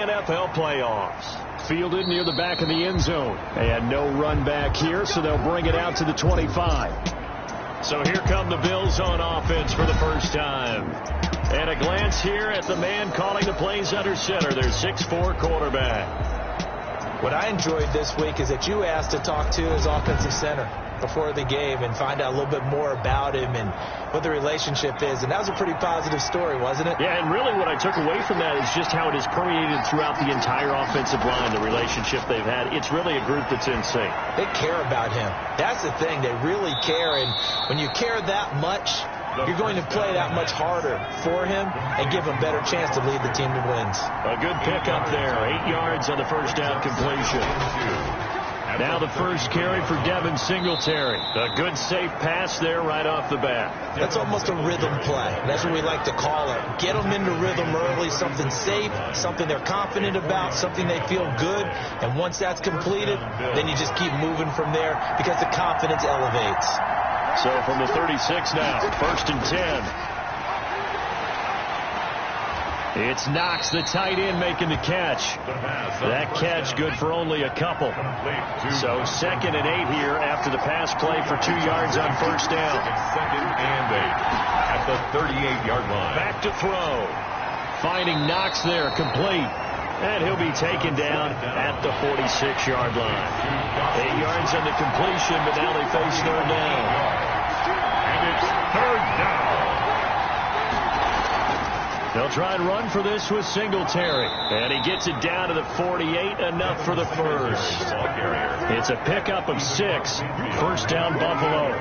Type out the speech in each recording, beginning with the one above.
NFL playoffs. Fielded near the back of the end zone. They had no run back here, so they'll bring it out to the 25. So here come the Bills on offense for the first time. And a glance here at the man calling the plays under center, their 6'4" quarterback. What I enjoyed this week is that you asked to talk to his offensive center before the game and find out a little bit more about him and what the relationship is. And that was a pretty positive story, wasn't it? Yeah, and really what I took away from that is just how it is permeated throughout the entire offensive line, the relationship they've had. It's really a group that's in sync. They care about him. That's the thing. They really care. And when you care that much, you're going to play that much harder for him and give him a better chance to lead the team to wins. A good pickup there. 8 yards on the first down completion. Now the first carry for Devin Singletary. A good safe pass there right off the bat. That's almost a rhythm play. That's what we like to call it. Get them into rhythm early, something safe, something they're confident about, something they feel good. And once that's completed, then you just keep moving from there because the confidence elevates. So from the 36 now, 1st and 10. It's Knox, the tight end, making the catch. That catch good for only a couple. So 2nd and 8 here after the pass play for 2 yards on first down. 2nd and 8 at the 38-yard line. Back to throw. Finding Knox there, complete. And he'll be taken down at the 46-yard line. 8 yards on the completion, but now they face 3rd down. And it's 3rd down. They'll try and run for this with Singletary. And he gets it down to the 48, enough for the first. It's a pickup of 6. First down, Buffalo.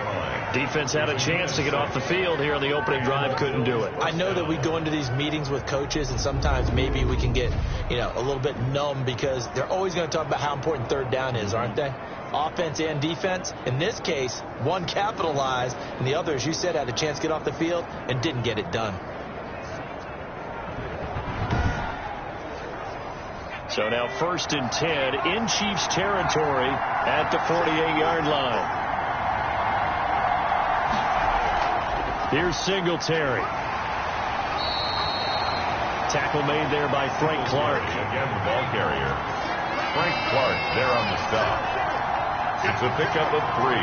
Defense had a chance to get off the field here on the opening drive, couldn't do it. I know that we go into these meetings with coaches, and sometimes maybe we can get, a little bit numb because they're always going to talk about how important 3rd down is, aren't they? Offense and defense. In this case, one capitalized, and the other, as you said, had a chance to get off the field and didn't get it done. So now 1st and 10 in Chiefs territory at the 48-yard line. Here's Singletary. Tackle made there by Frank Clark. Again, the ball carrier. Frank Clark there on the stop. It's a pickup of 3.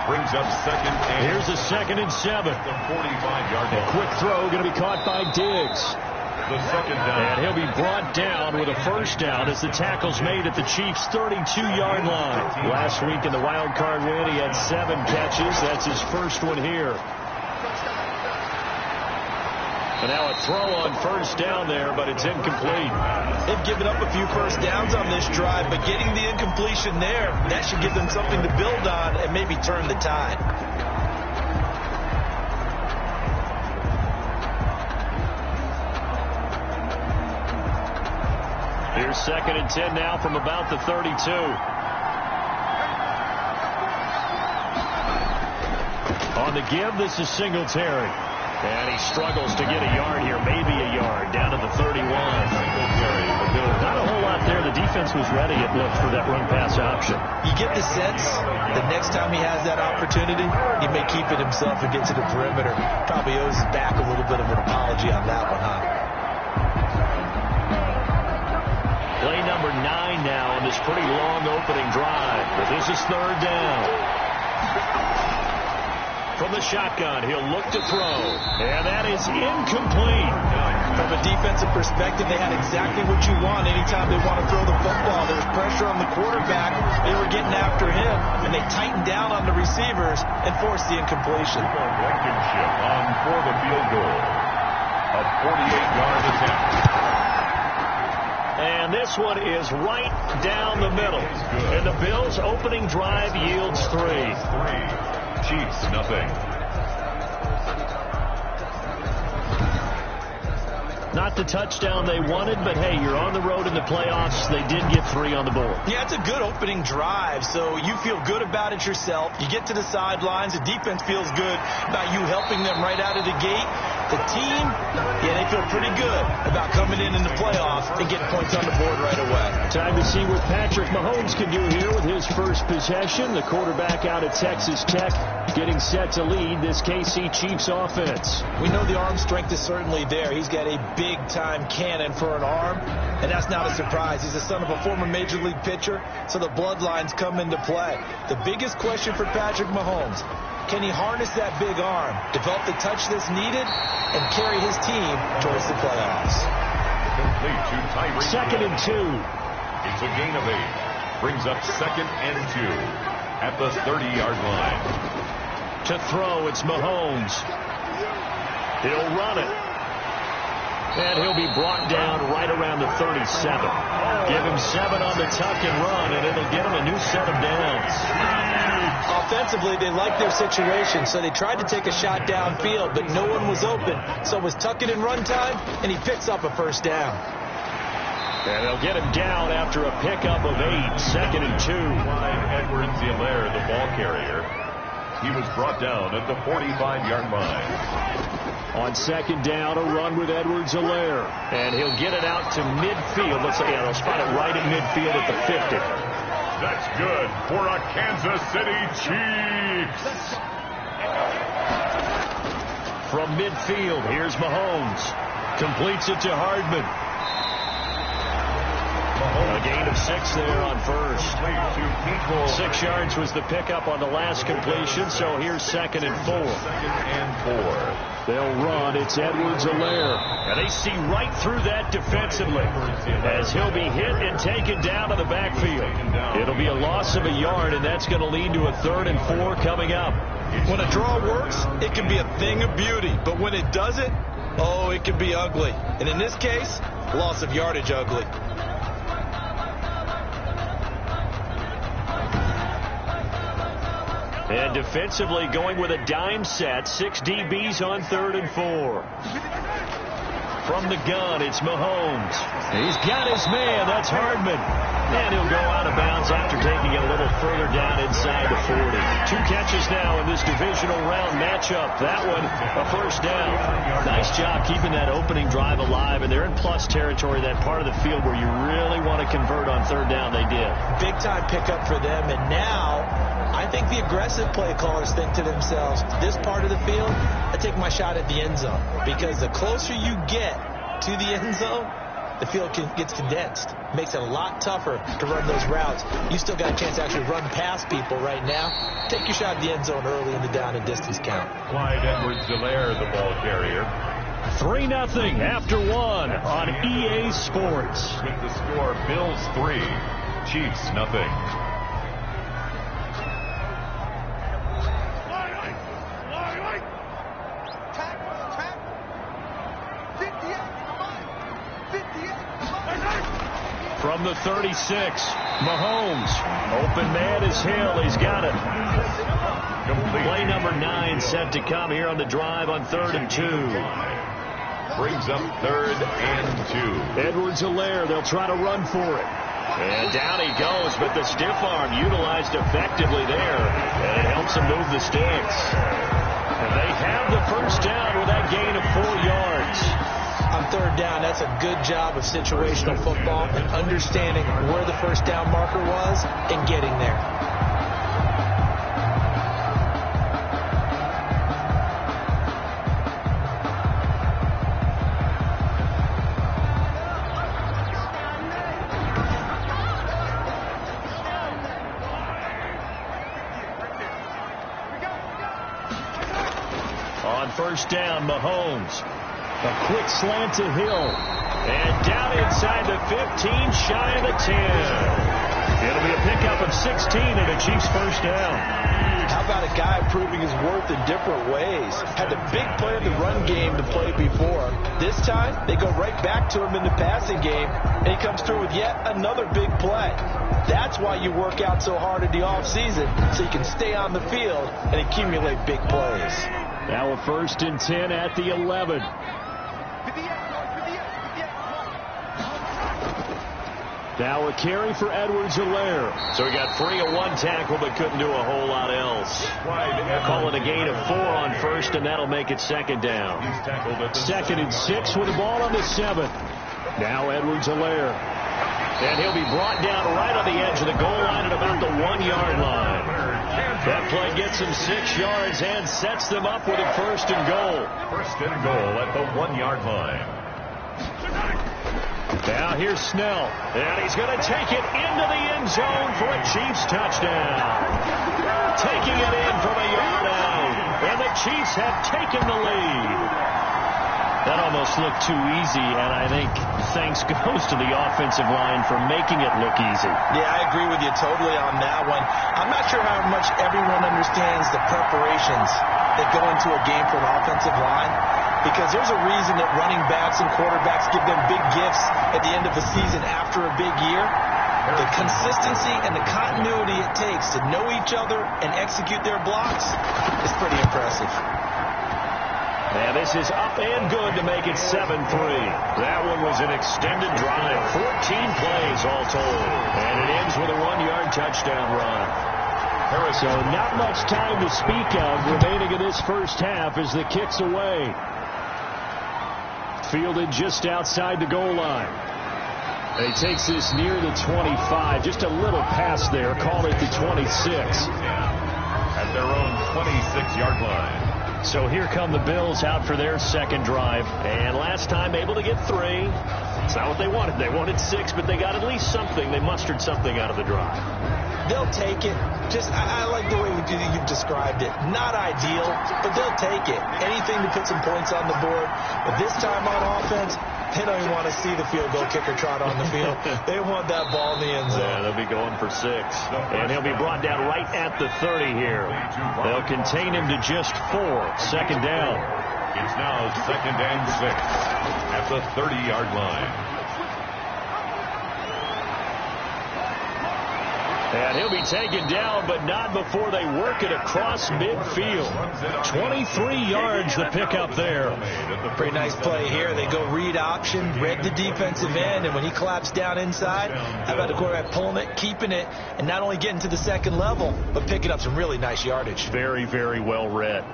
Brings up 2nd and... Here's a 2nd and 7. The 45-yard line. A quick throw going to be caught by Diggs. The 2nd down. And he'll be brought down with a first down as the tackle's made at the Chiefs' 32-yard line. Last week in the wild card win, he had 7 catches. That's his first one here. And now a throw on first down there, but it's incomplete. They've given up a few first downs on this drive, but getting the incompletion there, that should give them something to build on and maybe turn the tide. Here's 2nd and 10 now from about the 32. On the give, this is Singletary. And he struggles to get a yard here, maybe a yard, down to the 31. Not a whole lot there. The defense was ready, it looked, for that run-pass option. You get the sense that next time he has that opportunity, he may keep it himself and get to the perimeter. Probably owes his back a little bit of an apology on that one, huh? Play number 9 now on this pretty long opening drive. But this is 3rd down. From the shotgun, he'll look to throw. And that is incomplete. From a defensive perspective, they had exactly what you want anytime they want to throw the football. There was pressure on the quarterback. They were getting after him, and they tightened down on the receivers and forced the incompletion. Blankenship on for the field goal. A 48-yard attempt. And this one is right down the middle. And the Bills' opening drive yields 3. Chiefs, nothing. Not the touchdown they wanted, but hey, you're on the road in the playoffs. They did get 3 on the board. Yeah, it's a good opening drive, so you feel good about it yourself. You get to the sidelines, the defense feels good about you helping them right out of the gate. The team, yeah, they feel pretty good about coming in the playoffs and getting points on the board right away. Time to see what Patrick Mahomes can do here with his first possession. The quarterback out of Texas Tech getting set to lead this KC Chiefs offense. We know the arm strength is certainly there. He's got a big-time cannon for an arm, and that's not a surprise. He's the son of a former Major League pitcher, so the bloodlines come into play. The biggest question for Patrick Mahomes, can he harness that big arm, develop the touch that's needed, and carry his team towards the playoffs? Complete to Tyreek. 2nd and 2. It's a gain of 8. Brings up 2nd and 2 at the 30-yard line. To throw, it's Mahomes. He'll run it. And he'll be brought down right around the 37. Give him 7 on the tuck and run, and it'll get him a new set of downs. Offensively, they liked their situation, so they tried to take a shot downfield, but no one was open. So it was tuck it and run time, and he picks up a first down. And they'll get him down after a pickup of 8, 2nd and 2. Edwards-Helaire, the ball carrier. He was brought down at the 45-yard line. On 2nd down, a run with Edwards-Helaire. And he'll get it out to midfield. Let's say, they'll spot it right at midfield at the 50. That's good for a Kansas City Chiefs. From midfield, here's Mahomes. Completes it to Hardman. A gain of 6 there on first. 6 yards was the pickup on the last completion, so here's 2nd and 4. 2nd and 4. They'll run. It's Edwards-Helaire. And they see right through that defensively as he'll be hit and taken down to the backfield. It'll be a loss of a yard, and that's going to lead to a 3rd and 4 coming up. When a draw works, it can be a thing of beauty. But when it doesn't, oh, it can be ugly. And in this case, loss of yardage ugly. And defensively going with a dime set. 6 DBs on 3rd and 4. From the gun, it's Mahomes. He's got his man. That's Hardman. And he'll go out of bounds after taking it a little further down inside the 40. 2 catches now in this divisional round matchup. That one, a first down. Nice job keeping that opening drive alive. And they're in plus territory, that part of the field where you really want to convert on 3rd down. They did. Big-time pickup for them. And now, I think the aggressive play callers think to themselves, this part of the field, I take my shot at the end zone. Because the closer you get to the end zone, the field gets condensed. Makes it a lot tougher to run those routes. You still got a chance to actually run past people right now. Take your shot at the end zone early in the down and distance count. Clyde Edwards-Helaire, the ball carrier. 3-0 after 1 on EA Sports. With the score, Bills 3, Chiefs 0. From the 36, Mahomes. Open man is Hill. He's got it. Complete. Play number 9 set to come here on the drive on 3rd and 2. Brings up 3rd and 2. Edwards-Helaire, they'll try to run for it. And down he goes, but the stiff arm utilized effectively there. And it helps him move the sticks. And they have the first down with that gain of 4 yards. On 3rd down, that's a good job of situational football and understanding where the first down marker was and getting there. On 1st down, Mahomes. A quick slant to Hill. And down inside the 15, shy of the 10. It'll be a pickup of 16 and a Chiefs first down. How about a guy proving his worth in different ways? Had the big play in the run game to play before. This time, they go right back to him in the passing game, and he comes through with yet another big play. That's why you work out so hard in the offseason, so you can stay on the field and accumulate big plays. Now a 1st and 10 at the 11. Now a carry for Edwards-Helaire. So he got 3 on 1 tackle, but couldn't do a whole lot else. Call it a gain of 4 on first, and that'll make it second down. 2nd and 6 with the ball on the 7th. Now Edwards-Helaire. And he'll be brought down right on the edge of the goal line at about the 1-yard line. That play gets him 6 yards and sets them up with a 1st and goal. 1st and goal at the 1-yard line. Now here's Snell, and he's going to take it into the end zone for a Chiefs touchdown. Taking it in from a yard out, and the Chiefs have taken the lead. That almost looked too easy, and I think thanks goes to the offensive line for making it look easy. Yeah, I agree with you totally on that one. I'm not sure how much everyone understands the preparations that go into a game for an offensive line, because there's a reason that running backs and quarterbacks give them big gifts at the end of the season after a big year. The consistency and the continuity it takes to know each other and execute their blocks is pretty impressive. And this is up and good to make it 7-3. That one was an extended drive, 14 plays all told. And it ends with a 1-yard touchdown run. So not much time to speak of remaining in this first half as the kick's away. Fielded just outside the goal line. And he takes this near the 25. Just a little pass there. Call it the 26. At their own 26-yard line. So here come the Bills out for their second drive. And last time able to get 3. It's not what they wanted. They wanted 6, but they got at least something. They mustered something out of the drive. They'll take it. I like the way you've described it. Not ideal, but they'll take it. Anything to put some points on the board. But this time on offense, they don't even want to see the field goal kicker trot on the field. They want that ball in the end zone. Yeah, they'll be going for 6. And he'll be brought down right at the 30 here. They'll contain him to just 4. 2nd down. It's now 2nd and 6 at the 30-yard line. And he'll be taken down, but not before they work it across midfield. 23 yards the pickup there. Pretty nice play here. They go read option, read the defensive end, and when he collapsed down inside, how about the quarterback pulling it, keeping it, and not only getting to the 2nd level, but picking up some really nice yardage. Very, very well read.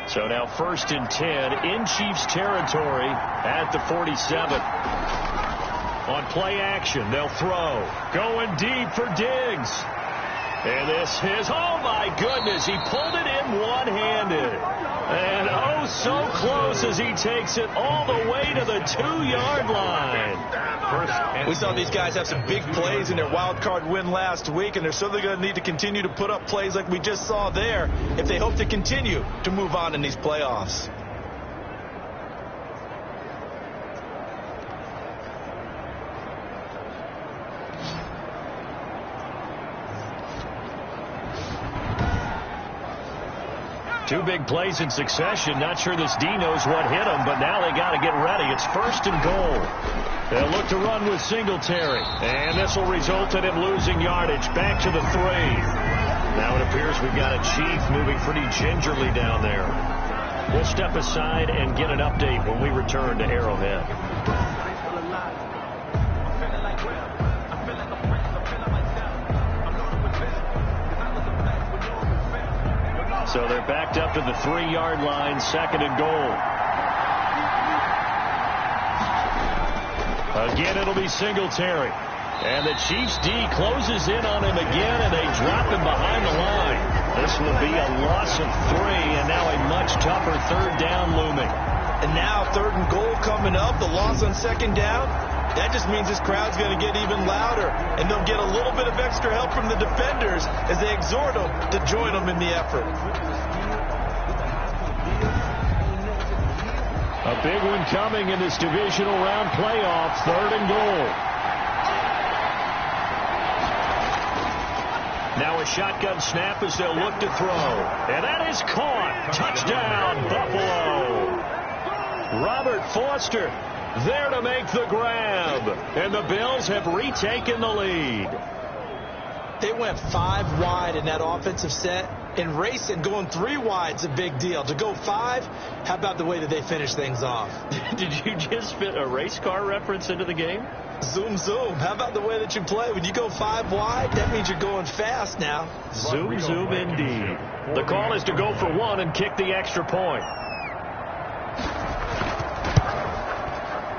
So now 1st and 10 in Chiefs territory at the 47. On play action, they'll throw. Going deep for Diggs. And this is, oh my goodness, he pulled it in one-handed. And oh, so close as he takes it all the way to the 2-yard line. We saw these guys have some big plays in their wild card win last week, and they're certainly going to need to continue to put up plays like we just saw there if they hope to continue to move on in these playoffs. Two big plays in succession. Not sure this D knows what hit him, but now they got to get ready. It's 1st and goal. They'll look to run with Singletary. And this will result in him losing yardage. Back to the 3. Now it appears we've got a Chief moving pretty gingerly down there. We'll step aside and get an update when we return to Arrowhead. So they're backed up to the 3-yard line, 2nd and goal. Again, it'll be Singletary. And the Chiefs D closes in on him again, and they drop him behind the line. This will be a loss of 3, and now a much tougher 3rd down looming. And now 3rd and goal coming up, the loss on 2nd down. That just means this crowd's going to get even louder, and they'll get a little bit of extra help from the defenders as they exhort them to join them in the effort. A big one coming in this divisional round playoff, 3rd and goal. Now a shotgun snap as they'll look to throw. And that is caught. Touchdown, Buffalo. Robert Foster there to make the grab. And the Bills have retaken the lead. They went 5 wide in that offensive set. In racing, going 3 wide's a big deal. To go 5, how about the way that they finish things off? Did you just fit a race car reference into the game? Zoom, zoom. How about the way that you play? When you go 5 wide, that means you're going fast now. Zoom, zoom indeed. The call is to go for 1 and kick the extra point.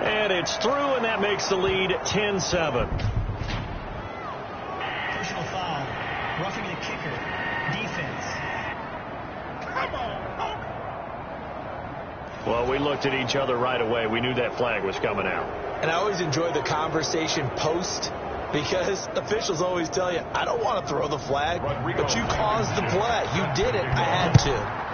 And it's through, and that makes the lead 10-7. Personal foul. Roughing the kicker. Defense. Come on. Well, we looked at each other right away. We knew that flag was coming out. And I always enjoy the conversation post, because officials always tell you, I don't want to throw the flag, but you caused the play. You did it. I had to.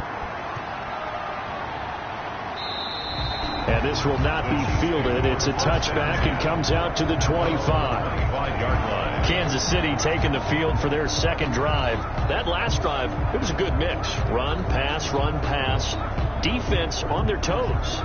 And this will not be fielded. It's a touchback and comes out to the 25-yard line. Kansas City taking the field for their second drive. That last drive, it was a good mix. Run, pass, defense on their toes.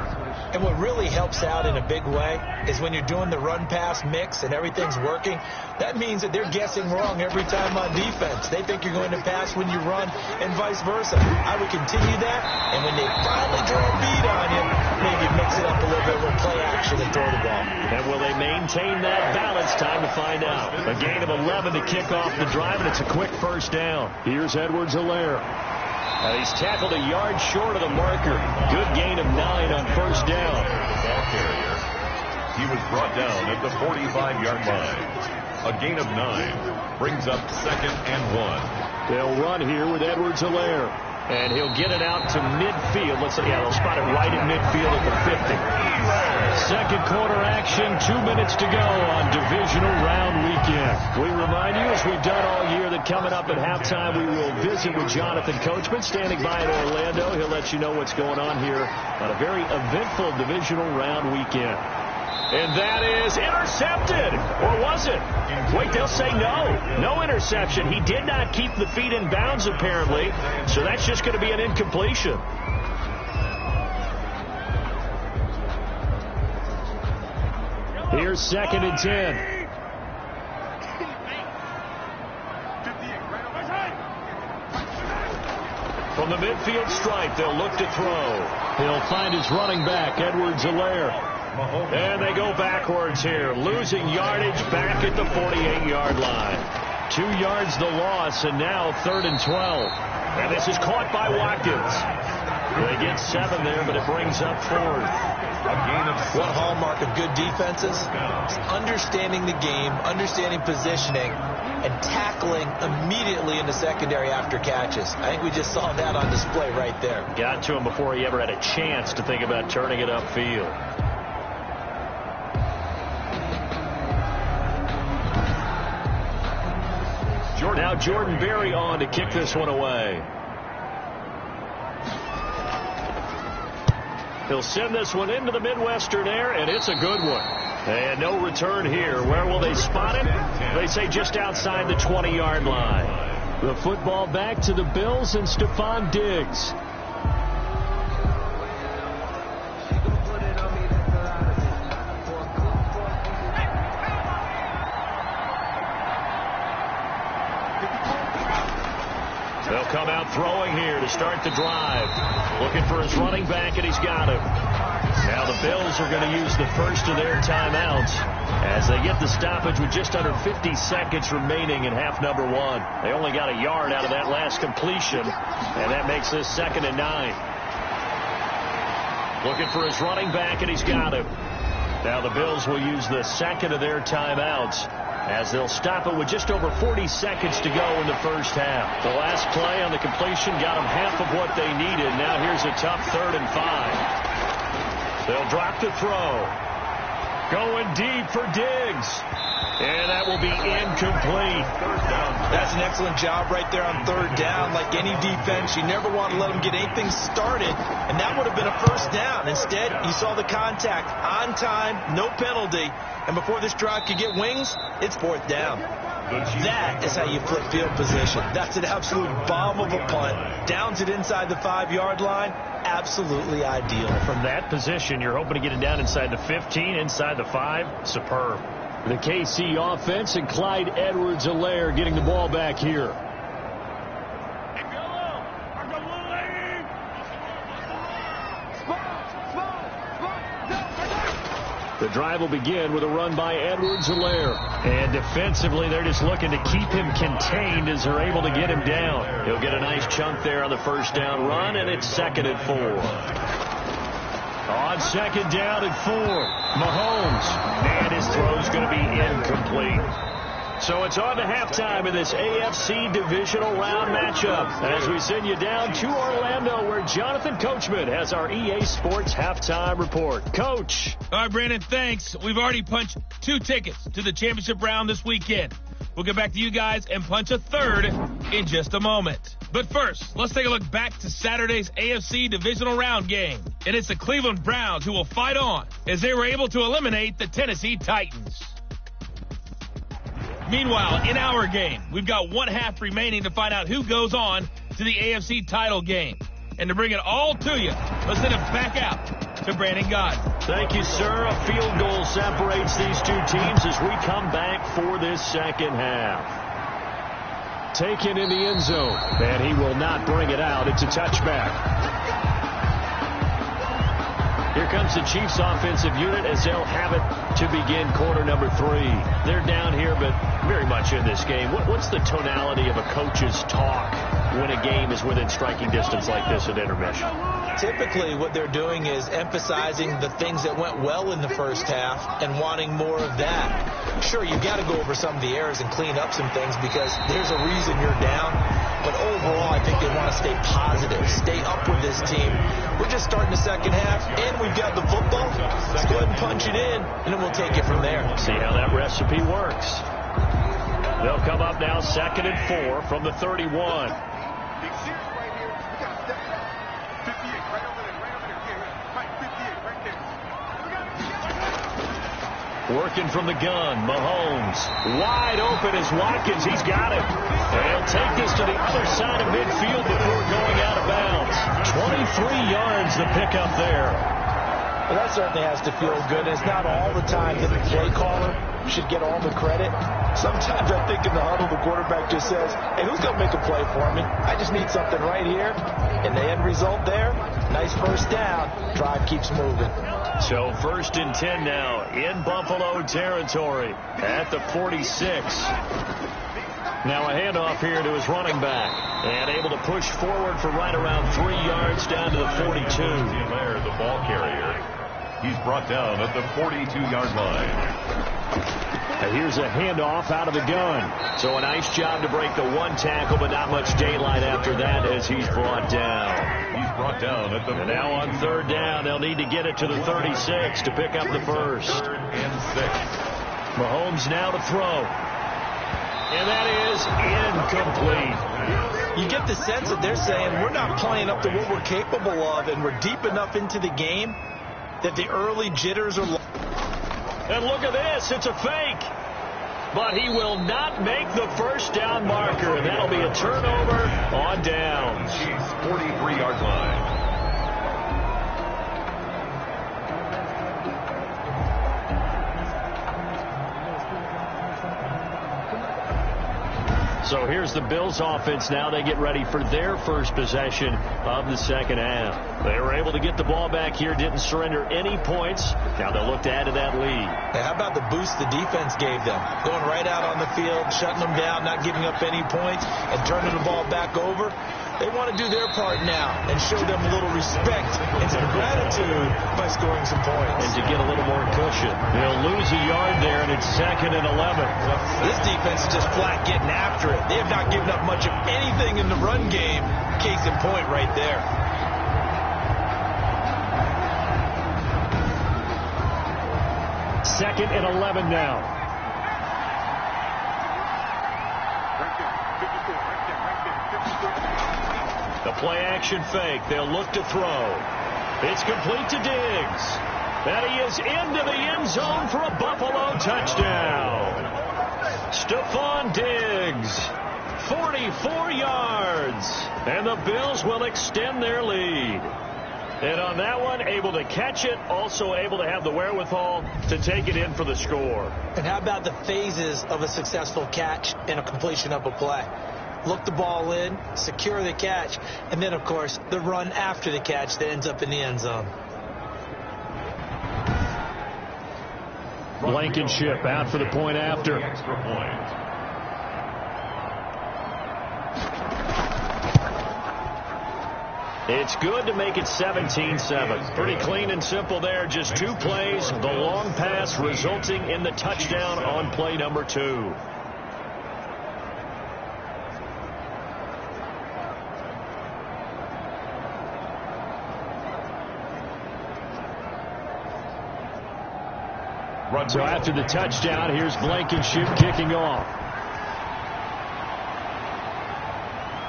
And what really helps out in a big way is when you're doing the run-pass mix and everything's working, that means that they're guessing wrong every time on defense. They think you're going to pass when you run and vice versa. I would continue that, and when they finally draw a beat on you, maybe mix it up a little bit with play action and throw the ball. And will they maintain that balance? Time to find out. A gain of 11 to kick off the drive, and it's a quick first down. Here's Edwards-Helaire. He's tackled a yard short of the marker. Good gain of 9 on first down. He was brought down at the 45-yard line. A gain of 9 brings up 2nd and 1. They'll run here with Edwards-Helaire. And he'll get it out to midfield. Let's see, they'll spot it right at midfield at the 50. Second quarter action, 2 minutes to go on divisional round weekend. We remind you, as we've done all year, that coming up at halftime, we will visit with Jonathan Coachman, standing by in Orlando. He'll let you know what's going on here on a very eventful divisional round weekend. And that is intercepted. Or was it? Wait, they'll say no. No interception. He did not keep the feet in bounds, apparently. So that's just going to be an incompletion. Here's 2nd and 10. From the midfield stripe, they'll look to throw. He'll find his running back, Edwards-Helaire. And they go backwards here, losing yardage back at the 48-yard line. 2 yards the loss, and now 3rd and 12. And this is caught by Watkins. They get 7 there, but it brings up 4th. One hallmark of good defenses is understanding the game, understanding positioning, and tackling immediately in the secondary after catches. I think we just saw that on display right there. Got to him before he ever had a chance to think about turning it upfield. Now Jordan Berry on to kick this one away. He'll send this one into the Midwestern air, and it's a good one. And no return here. Where will they spot it? They say just outside the 20-yard line. The football back to the Bills and Stephon Diggs. They'll come out throwing here to start the drive. Looking for his running back, and he's got him. Now the Bills are going to use the first of their timeouts as they get the stoppage with just under 50 seconds remaining in half number 1. They only got a yard out of that last completion, and that makes this 2nd and 9. Looking for his running back, and he's got him. Now the Bills will use the second of their timeouts as they'll stop it with just over 40 seconds to go in the first half. The last play on the completion got them half of what they needed. Now here's a tough 3rd and 5. They'll drop the throw. Going deep for Diggs. And that will be incomplete. That's an excellent job right there on 3rd down. Like any defense, you never want to let them get anything started, and that would have been a first down. Instead, you saw the contact on time, no penalty, and before this drive could get wings, it's 4th down. That is how you flip field position. That's an absolute bomb of a punt. Downs it inside the 5-yard line. Absolutely ideal. From that position, you're hoping to get it down inside the 15, inside the 5. Superb. The KC offense and Clyde Edwards-Helaire getting the ball back here. The drive will begin with a run by Edwards-Helaire. And defensively, they're just looking to keep him contained as they're able to get him down. He'll get a nice chunk there on the first down run, and it's 2nd and 4. On 2nd down and 4, Mahomes. And his throw's going to be incomplete. So it's on to halftime in this AFC divisional round matchup as we send you down to Orlando where Jonathan Coachman has our EA Sports halftime report. Coach. All right, Brandon, thanks. We've already punched 2 tickets to the championship round this weekend. We'll get back to you guys and punch a 3rd in just a moment. But first, let's take a look back to Saturday's AFC divisional round game. And it's the Cleveland Browns who will fight on as they were able to eliminate the Tennessee Titans. Meanwhile, in our game, we've got 1 half remaining to find out who goes on to the AFC title game. And to bring it all to you, let's send it back out to Brandon Gott. Thank you, sir. A field goal separates these 2 teams as we come back for this second half. Taken in the end zone, and he will not bring it out. It's a touchback. Here comes the Chiefs offensive unit as they'll have it to begin quarter number 3. They're down here, but very much in this game. What's the tonality of a coach's talk when a game is within striking distance like this at intermission? Typically, what they're doing is emphasizing the things that went well in the first half and wanting more of that. Sure, you've got to go over some of the errors and clean up some things because there's a reason you're down. But overall, I think they want to stay positive, stay up with this team. We're just starting the second half, and we've got the football. Let's go ahead and punch it in, and then we'll take it from there. See how that recipe works. They'll come up now 2nd and 4 from the 31. Working from the gun, Mahomes. Wide open is Watkins. He's got it. They'll take this to the other side of midfield before going out of bounds. 23 yards the pickup there. Well, that certainly has to feel good. It's not all the time that the play caller should get all the credit. Sometimes I think in the huddle, the quarterback just says, hey, who's going to make a play for me? I just need something right here. And the end result there, nice first down. Drive keeps moving. So 1st and 10 now in Buffalo territory at the 46. Now a handoff here to his running back. And able to push forward for right around 3 yards down to the 42. The ball carrier. He's brought down at the 42-yard line. And here's a handoff out of the gun. So a nice job to break the 1 tackle, but not much daylight after that as he's brought down. He's brought down at the And now on 3rd down, they'll need to get it to the 36 to pick up the first. 3rd and 6. Mahomes now to throw. And that is incomplete. You get the sense that they're saying we're not playing up to what we're capable of, and we're deep enough into the game that the early jitters are. And look at this. It's a fake. But he will not make the first down marker, and that'll be a turnover on downs. 43-yard line. So here's the Bills offense now. They get ready for their first possession of the second half. They were able to get the ball back here, didn't surrender any points. Now they'll look to add to that lead. Hey, how about the boost the defense gave them? Going right out on the field, shutting them down, not giving up any points, and turning the ball back over. They want to do their part now and show them a little respect and some gratitude by scoring some points. And to get a little more cushion. They'll lose a yard there, and it's 2nd and 11. This defense is just flat getting after it. They have not given up much of anything in the run game. Case in point right there. Second and 11 now. The play-action fake. They'll look to throw. It's complete to Diggs. And he is into the end zone for a Buffalo touchdown. Stephon Diggs, 44 yards. And the Bills will extend their lead. And on that one, able to catch it, also able to have the wherewithal to take it in for the score. And how about the phases of a successful catch and a completion of a play? Look the ball in, secure the catch, and then, of course, the run after the catch that ends up in the end zone. Blankenship out for the point after. Extra point. It's good to make it 17-7. Pretty clean and simple there. Just 2 plays. The long pass resulting in the touchdown on play number 2. So after the touchdown, here's Blankenship kicking off.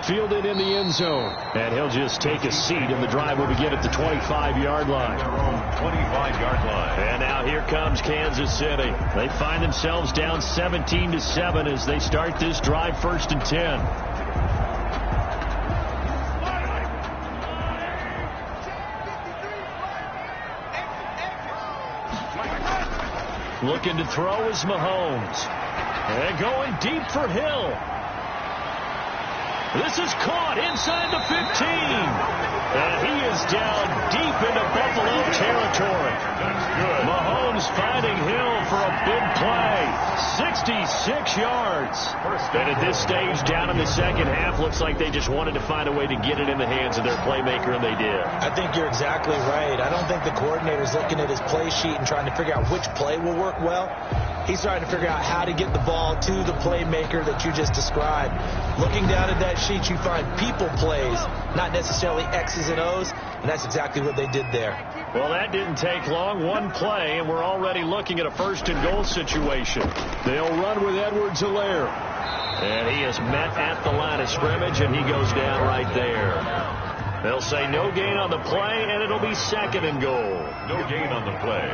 Fielded in the end zone. And he'll just take a seat, and the drive will begin at the 25-yard line. Their own 25-yard line. And now here comes Kansas City. They find themselves down 17-7 as they start this drive 1st and 10. Looking to throw is Mahomes. And going deep for Hill. This is caught inside the 15. And he is down deep into Buffalo territory. That's good. Mahomes finding Hill for a big play. 66 yards. And at this stage, down in the second half, looks like they just wanted to find a way to get it in the hands of their playmaker, and they did. I think you're exactly right. I don't think the coordinator's looking at his play sheet and trying to figure out which play will work well. He's trying to figure out how to get the ball to the playmaker that you just described. Looking down at that sheet, you find people plays, not necessarily X's and O's, and that's exactly what they did there. Well, that didn't take long. 1 play, and we're already looking at a 1st and goal situation. They'll run with Edwards-Helaire. And he is met at the line of scrimmage, and he goes down right there. They'll say no gain on the play, and it'll be 2nd and goal. No gain on the play.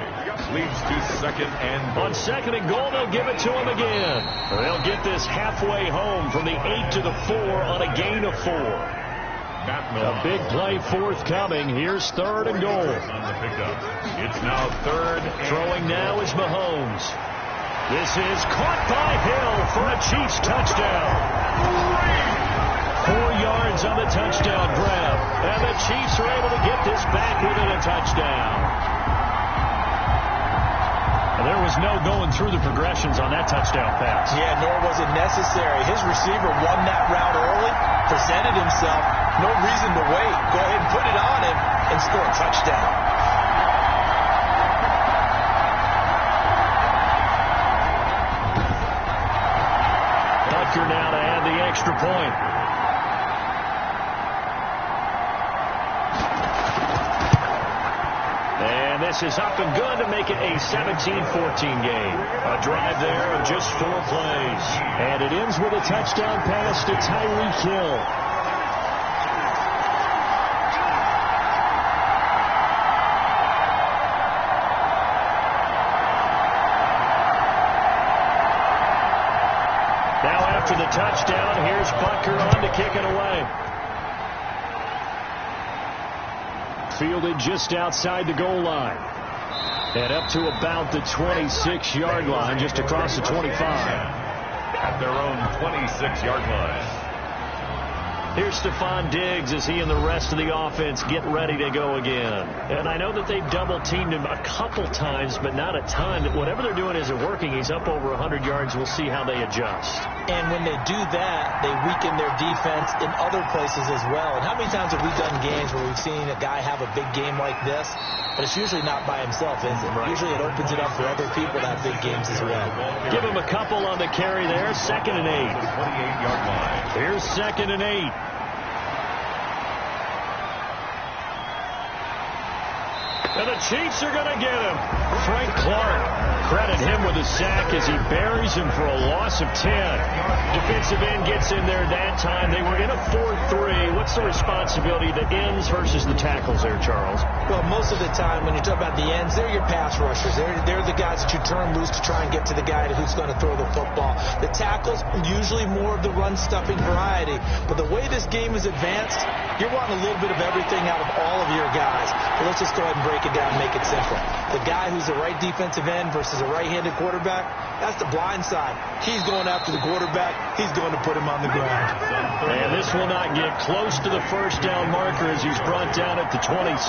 Leads to 2nd and goal. On 2nd and goal, they'll give it to him again. They'll get this halfway home from the 8 to the 4 on a gain of 4. A big play forthcoming. Here's 3rd and goal. On the pickup. It's now 3rd. Throwing now is Mahomes. This is caught by Hill for a Chiefs touchdown. 4 yards on the touchdown grab. And the Chiefs are able to get this back within a touchdown. There was no going through the progressions on that touchdown pass. Yeah, nor was it necessary. His receiver won that route early, presented himself. No reason to wait. Go ahead and put it on him and score a touchdown. Butker now to add the extra point. And this is up and good to make it a 17-14 game. A drive there of just 4 plays. And it ends with a touchdown pass to Tyreek Hill. Now after the touchdown, here's Butker on to kick it away. Fielded just outside the goal line. And up to about the 26-yard line, just across the 25. At their own 26-yard line. Here's Stephon Diggs as he and the rest of the offense get ready to go again. And I know that they've double-teamed him a couple times, but not a ton. Whatever they're doing isn't working. He's up over 100 yards. We'll see how they adjust. And when they do that, they weaken their defense in other places as well. And how many times have we done games where we've seen a guy have a big game like this? But it's usually not by himself, is it? Right. Usually it opens it up for other people to have big games as well. Give him a couple on the carry there. 2nd and 8. 28-yard line. Here's 2nd and 8. And the Chiefs are going to get him. Frank Clark, credit him with a sack as he buries him for a loss of 10. Defensive end gets in there that time. They were in a 4-3. What's the responsibility, the ends versus the tackles there, Charles? Well, most of the time when you talk about the ends, they're your pass rushers. They're the guys that you turn loose to try and get to the guy who's going to throw the football. The tackles, usually more of the run-stuffing variety. But the way this game is advanced, You're wanting a little bit of everything out of all of your guys. But let's just go ahead and break it down and make it simple. The guy who's the right defensive end versus a right-handed quarterback, that's the blind side. He's going after the quarterback. He's going to put him on the ground. And this will not get close to the first down marker as he's brought down at the 26.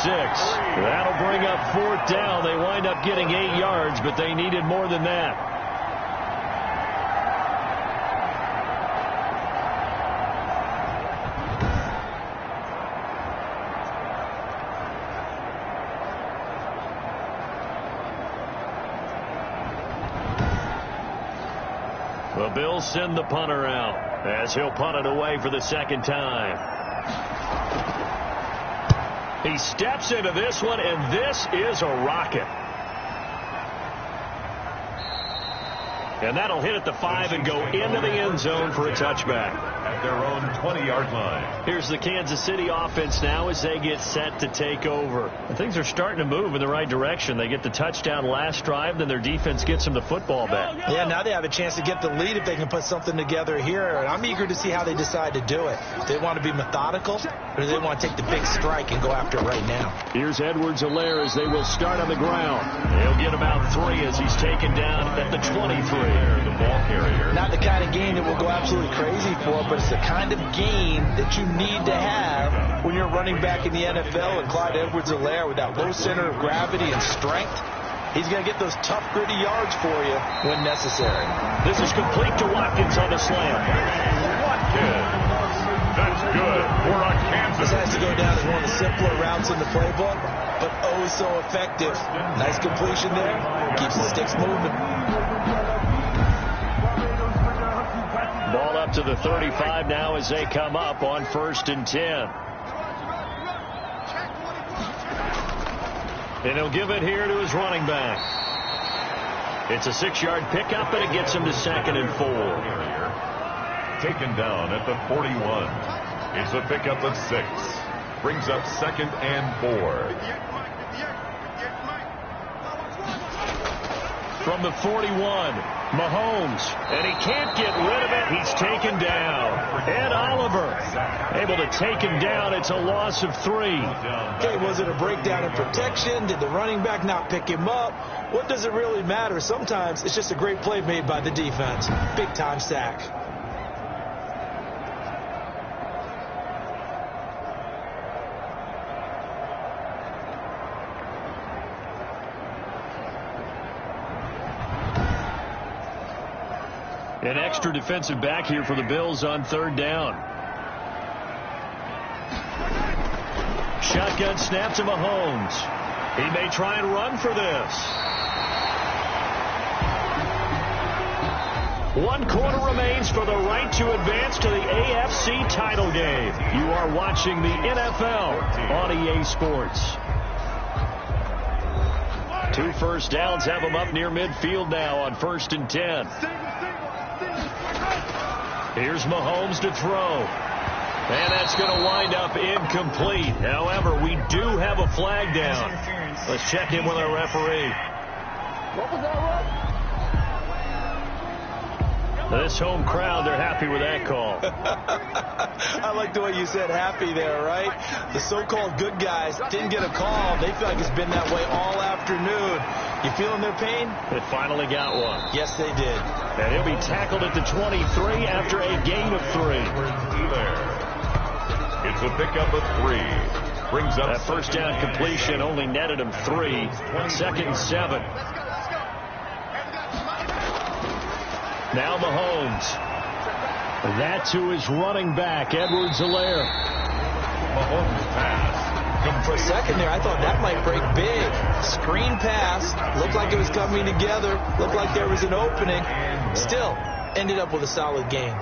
That'll bring up fourth down. They wind up getting 8 yards, but they needed more than that. The Bills send the punter out as he'll punt it away for the second time. He steps into this one, and this is a rocket. And that'll hit at the 5 and go into the end zone for a touchback. At their own 20-yard line. Here's the Kansas City offense now as they get set to take over. And things are starting to move in the right direction. They get the touchdown last drive, then their defense gets them the football back. Yeah, now they have a chance to get the lead if they can put something together here. And I'm eager to see how they decide to do it. Do they want to be methodical, or do they want to take the big strike and go after it right now? Here's Edwards-Helaire as they will start on the ground. He'll get about 3 as he's taken down at the 23. The ball carrier. Not the kind of game that we'll go absolutely crazy for, but it's the kind of game that you need to have when you're running back in the NFL. And Clyde Edwards-Helaire, with that low center of gravity and strength, he's going to get those tough, gritty yards for you when necessary. This is complete to Watkins on the slam. Watkins. That's good for a Kansas. This has to go down as one of the simpler routes in the playbook, but oh so effective. Nice completion there. Keeps the sticks moving. Ball up to the 35 now as they come up on 1st and 10. And he'll give it here to his running back. It's a 6-yard pickup, and it gets him to 2nd and 4. Taken down at the 41. It's a pickup of 6. Brings up 2nd and 4. From the 41, Mahomes, and he can't get rid of it. He's taken down. Ed Oliver able to take him down. It's a loss of 3. Okay, was it a breakdown in protection? Did the running back not pick him up? What does it really matter? Sometimes it's just a great play made by the defense. Big-time sack. An extra defensive back here for the Bills on 3rd down. Shotgun snap to Mahomes. He may try and run for this. 1 quarter remains for the right to advance to the AFC title game. You are watching the NFL on EA Sports. 2 first downs have them up near midfield now on 1st and 10. Here's Mahomes to throw. And that's going to wind up incomplete. However, we do have a flag down. Let's check in with our referee. What was that, Russ? This home crowd, they're happy with that call. I like the way you said happy there, right? The so-called good guys didn't get a call. They feel like it's been that way all afternoon. You feeling their pain? They finally got one. Yes, they did. And he'll be tackled at the 23 after a gain of 3. It's a pickup of 3. Brings up that first down completion only netted him 3. 2nd and 7. Now Mahomes. That to his running back, Edwards-Helaire. Mahomes pass. For a second there, I thought that might break big. Screen pass. Looked like it was coming together. Looked like there was an opening. Still, ended up with a solid game.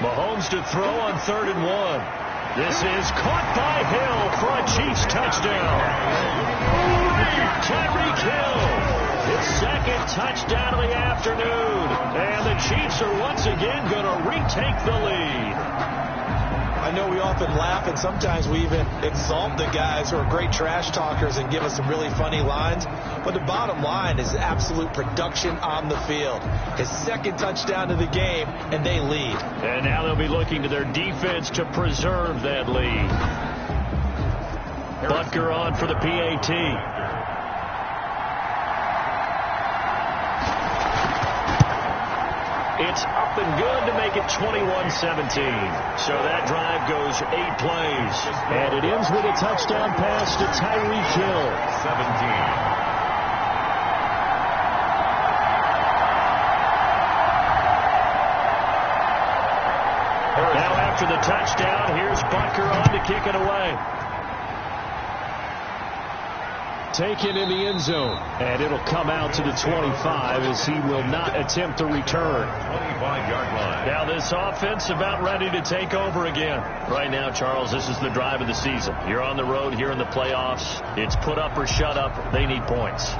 Mahomes to throw on 3rd and 1. This is caught by Hill for a Chiefs touchdown. Tyreek Hill, his 2nd touchdown of the afternoon. And the Chiefs are once again going to retake the lead. I know we often laugh, and sometimes we even exalt the guys who are great trash talkers and give us some really funny lines. But the bottom line is absolute production on the field. His second touchdown of the game, and they lead. And now they'll be looking to their defense to preserve that lead. Butker on for the PAT. It's up and good to make it 21-17. So that drive goes 8 plays. And it ends with a touchdown pass to Tyreek Hill. 17. Now after the touchdown, here's Butker on to kick it away. Taken in the end zone, and it'll come out to the 25 as he will not attempt to return. 25-yard line. Now this offense about ready to take over again. Right now, Charles, this is the drive of the season. You're on the road here in the playoffs. It's put up or shut up. They need points.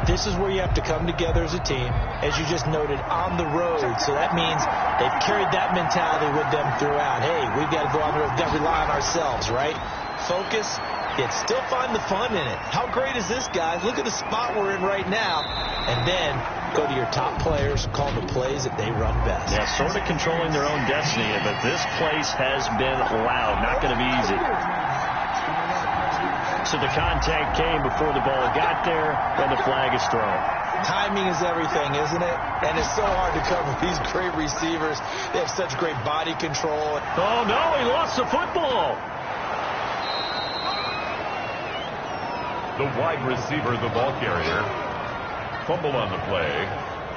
This is where you have to come together as a team, as you just noted, on the road. So that means they've carried that mentality with them throughout. Hey, we've got to go on the road. We've got to rely on ourselves, right? Focus. Yet still find the fun in it. How great is this, guys? Look at the spot we're in right now. And then go to your top players, call the plays that they run best. Yeah, sort of controlling their own destiny, but this place has been loud. Not going to be easy. So the contact came before the ball got there, and the flag is thrown. Timing is everything, isn't it? And it's so hard to cover these great receivers. They have such great body control. Oh, no, he lost the football. The wide receiver, the ball carrier, fumble on the play.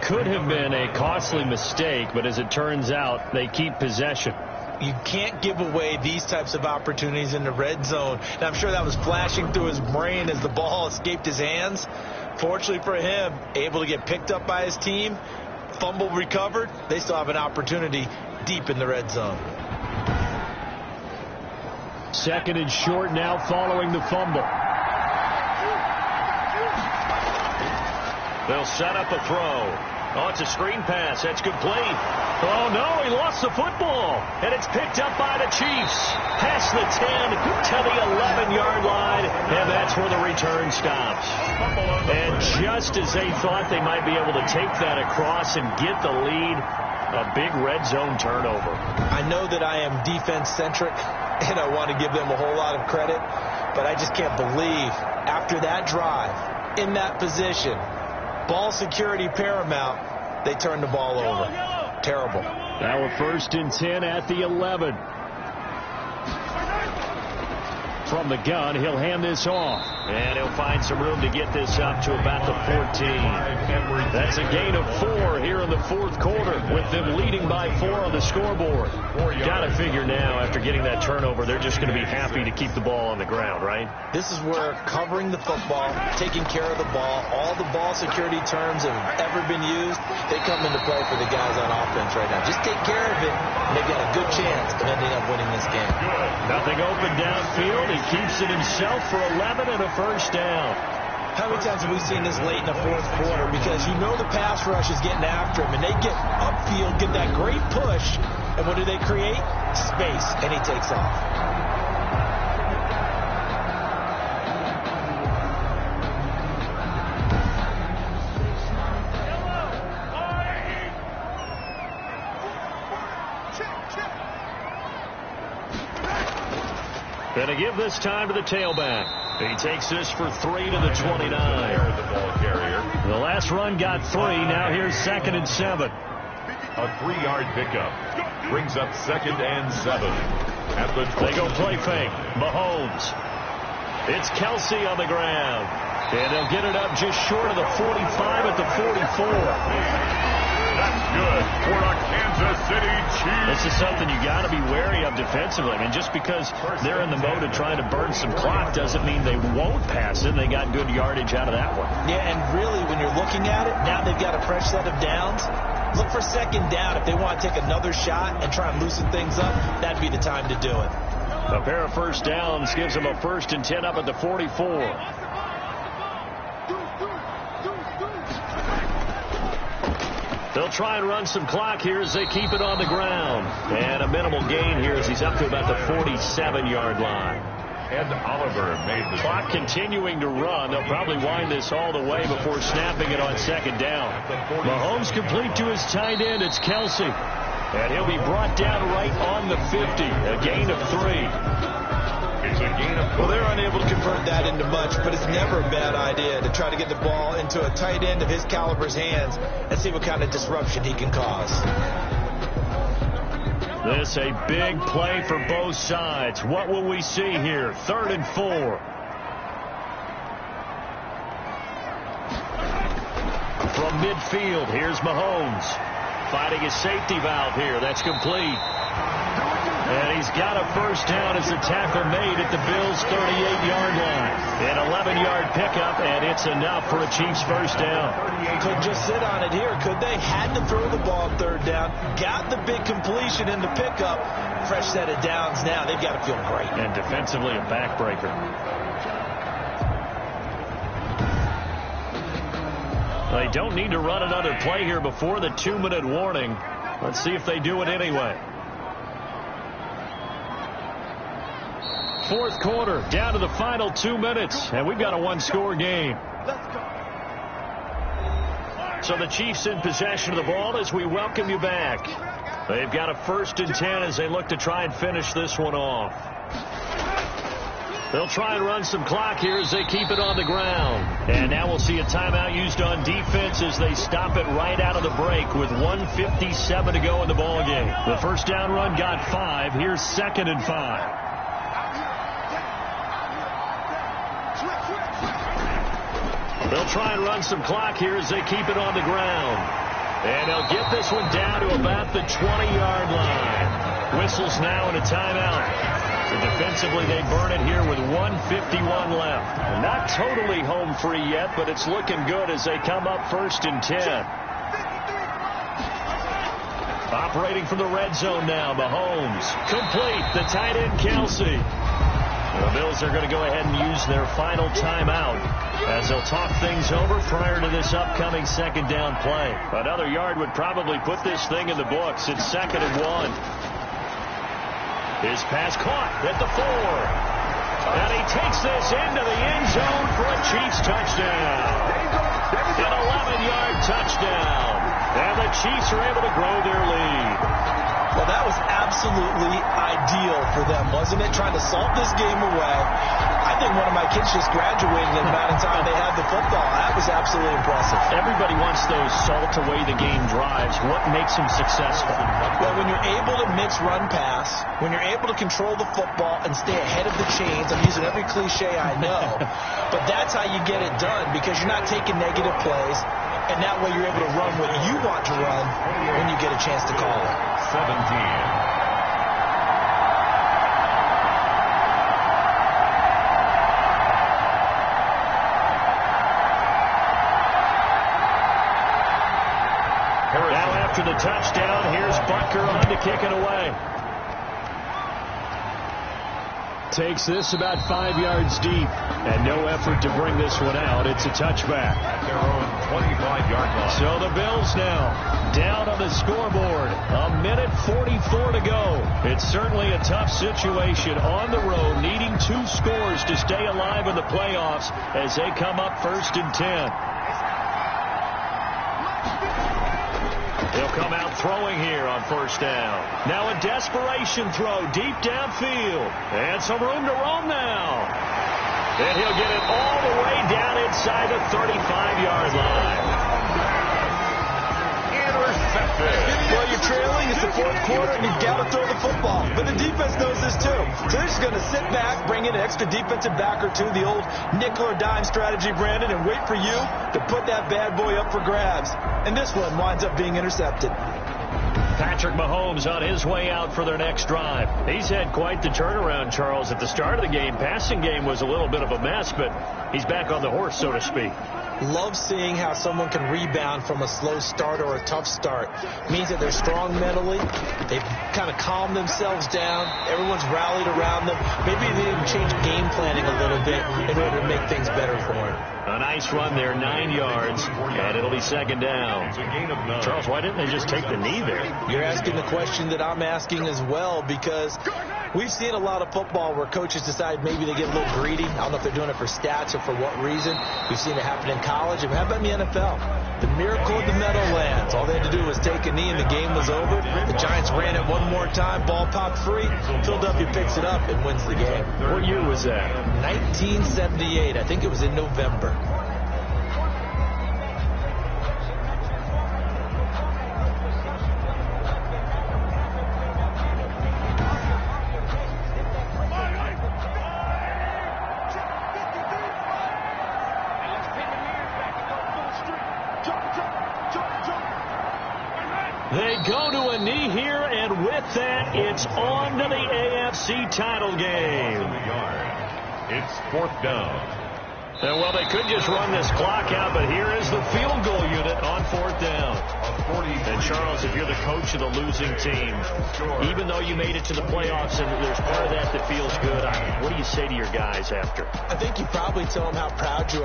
Could have been a costly mistake, but as it turns out, they keep possession. You can't give away these types of opportunities in the red zone. And I'm sure that was flashing through his brain as the ball escaped his hands. Fortunately for him, able to get picked up by his team, fumble recovered. They still have an opportunity deep in the red zone. Second and short now following the fumble. They'll set up a throw. Oh, it's a screen pass. That's complete. Oh, no, he lost the football. And it's picked up by the Chiefs. Past the 10 to the 11-yard line. And that's where the return stops. And just as they thought they might be able to take that across and get the lead, a big red zone turnover. I know that I am defense-centric, and I want to give them a whole lot of credit, but I just can't believe after that drive, in that position, ball security paramount, they turn the ball over. Terrible. Now we're first and 10 at the 11. From the gun, he'll hand this off. And he'll find some room to get this up to about the 14. That's a gain of 4 here in the fourth quarter, with them leading by 4 on the scoreboard. Got to figure now, after getting that turnover, they're just going to be happy to keep the ball on the ground, right? This is where covering the football, taking care of the ball, all the ball security terms that have ever been used, they come into play for the guys on offense right now. Just take care of it, and they've got a good chance of ending up winning this game. Nothing open downfield. He keeps it himself for 11 and a first down. How many times have we seen this late in the fourth quarter? Because you know the pass rush is getting after him, and they get upfield, get that great push, and what do they create? Space, and he takes off. Gonna give this time to the tailback. He takes this for 3 to the 29. The ball carrier. The last run got 3. Now here's 2nd and 7. A 3-yard pickup. Brings up 2nd and 7. At the 20. They go play fake. Mahomes. It's Kelsey on the ground. And they'll get it up just short of the 45 at the 44. That's good for a Kansas City Chiefs. This is something you got to be wary of defensively. I mean, just because they're in the mode of trying to burn some clock doesn't mean they won't pass it. They got good yardage out of that one. Yeah, and really, when you're looking at it, now they've got a fresh set of downs. Look for 2nd down. If they want to take another shot and try and loosen things up, that'd be the time to do it. A pair of first downs gives them a 1st and 10 up at the 44. They'll try and run some clock here as they keep it on the ground. And a minimal gain here as he's up to about the 47-yard line. Ed Oliver made the clock continuing to run. They'll probably wind this all the way before snapping it on second down. Mahomes complete to his tight end. It's Kelsey. And he'll be brought down right on the 50. A gain of 3. It's a gain of 4. Well, they're unable to convert that into much, but it's never a bad idea to try to get the ball into a tight end of his caliber's hands and see what kind of disruption he can cause. This a big play for both sides. What will we see here? 3rd and 4. From midfield, here's Mahomes. Fighting his safety valve here. That's complete. And he's got a first down as the tackle made at the Bills' 38-yard line. An 11-yard pickup, and it's enough for a Chiefs first down. Couldn't just sit on it here, could they? Had to throw the ball on 3rd down. Got the big completion in the pickup. Fresh set of downs now. They've got to feel great. And defensively, a backbreaker. They don't need to run another play here before the 2-minute warning. Let's see if they do it anyway. 4th quarter, down to the final 2 minutes, and we've got a 1-score game. So the Chiefs in possession of the ball as we welcome you back. They've got a 1st and 10 as they look to try and finish this one off. They'll try and run some clock here as they keep it on the ground. And now we'll see a timeout used on defense as they stop it right out of the break with 1:57 to go in the ballgame. The first down run got 5. Here's 2nd and 5. They'll try and run some clock here as they keep it on the ground. And they'll get this one down to about the 20-yard line. Whistles now and a timeout. So defensively, they burn it here with 1:51 left. Not totally home free yet, but it's looking good as they come up 1st and 10. Operating from the red zone now, Mahomes. Complete, the tight end, Kelsey. The Bills are going to go ahead and use their final timeout as they'll talk things over prior to this upcoming 2nd down play. Another yard would probably put this thing in the books. It's 2nd and 1. His pass caught at the 4. And he takes this into the end zone for a Chiefs touchdown. An 11-yard touchdown. And the Chiefs are able to grow their lead. Well, that was absolutely ideal for them, wasn't it? Trying to salt this game away. I think one of my kids just graduated in the amount of time they had the football. That was absolutely impressive. Everybody wants those salt away the game drives. What makes them successful? Well, when you're able to mix run pass, when you're able to control the football and stay ahead of the chains, I'm using every cliche I know, but that's how you get it done because you're not taking negative plays, and that way you're able to run what you want to run when you get a chance to call it. 17. Now after the touchdown, here's Butker on to kick it away. Takes this about 5 yards deep, and no effort to bring this one out. It's a touchback. At their own 25-yard line. So the Bills now down on the scoreboard. 1:44 to go. It's certainly a tough situation on the road, needing 2 scores to stay alive in the playoffs as they come up 1st and 10. He'll come out throwing here on 1st down. Now a desperation throw deep downfield. And some room to roam now. And he'll get it all the way down inside the 35-yard line. Intercepted. Well, you're trailing. It's the 4th quarter, and you've got to throw the football. But the defense knows this, too. So they're just going to sit back, bring in an extra defensive back or two, the old nickel or dime strategy, Brandon, and wait for you to put that bad boy up for grabs. And this one winds up being intercepted. Patrick Mahomes on his way out for their next drive. He's had quite the turnaround, Charles. At the start of the game, passing game was a little bit of a mess, but he's back on the horse, so to speak. Love seeing how someone can rebound from a slow start or a tough start. It means that they're strong mentally. They've kind of calmed themselves down. Everyone's rallied around them. Maybe they even change game planning a little bit in order to make things better for them. A nice run there, 9 yards, and it'll be second down. It's a gain of 9. Charles, why didn't they just take the knee there? You're asking the question that I'm asking as well, because we've seen a lot of football where coaches decide maybe they get a little greedy. I don't know if they're doing it for stats or for what reason. We've seen it happen in college, and how about in the NFL? The miracle of the Meadowlands. All they had to do was take a knee, and the game was over. The Giants ran it one more time. Ball popped free. Philadelphia picks it up and wins the game. What year was that? 1978. I think it was in November. They go to a knee here, and with that, it's on to the AFC title game. It's 4th down. Well, they could just run this clock out, but here is the field goal unit on 4th down. And, Charles, if you're the coach of the losing team, even though you made it to the playoffs and there's part of that feels good, what do you say to your guys after? I think you probably tell them how proud you are.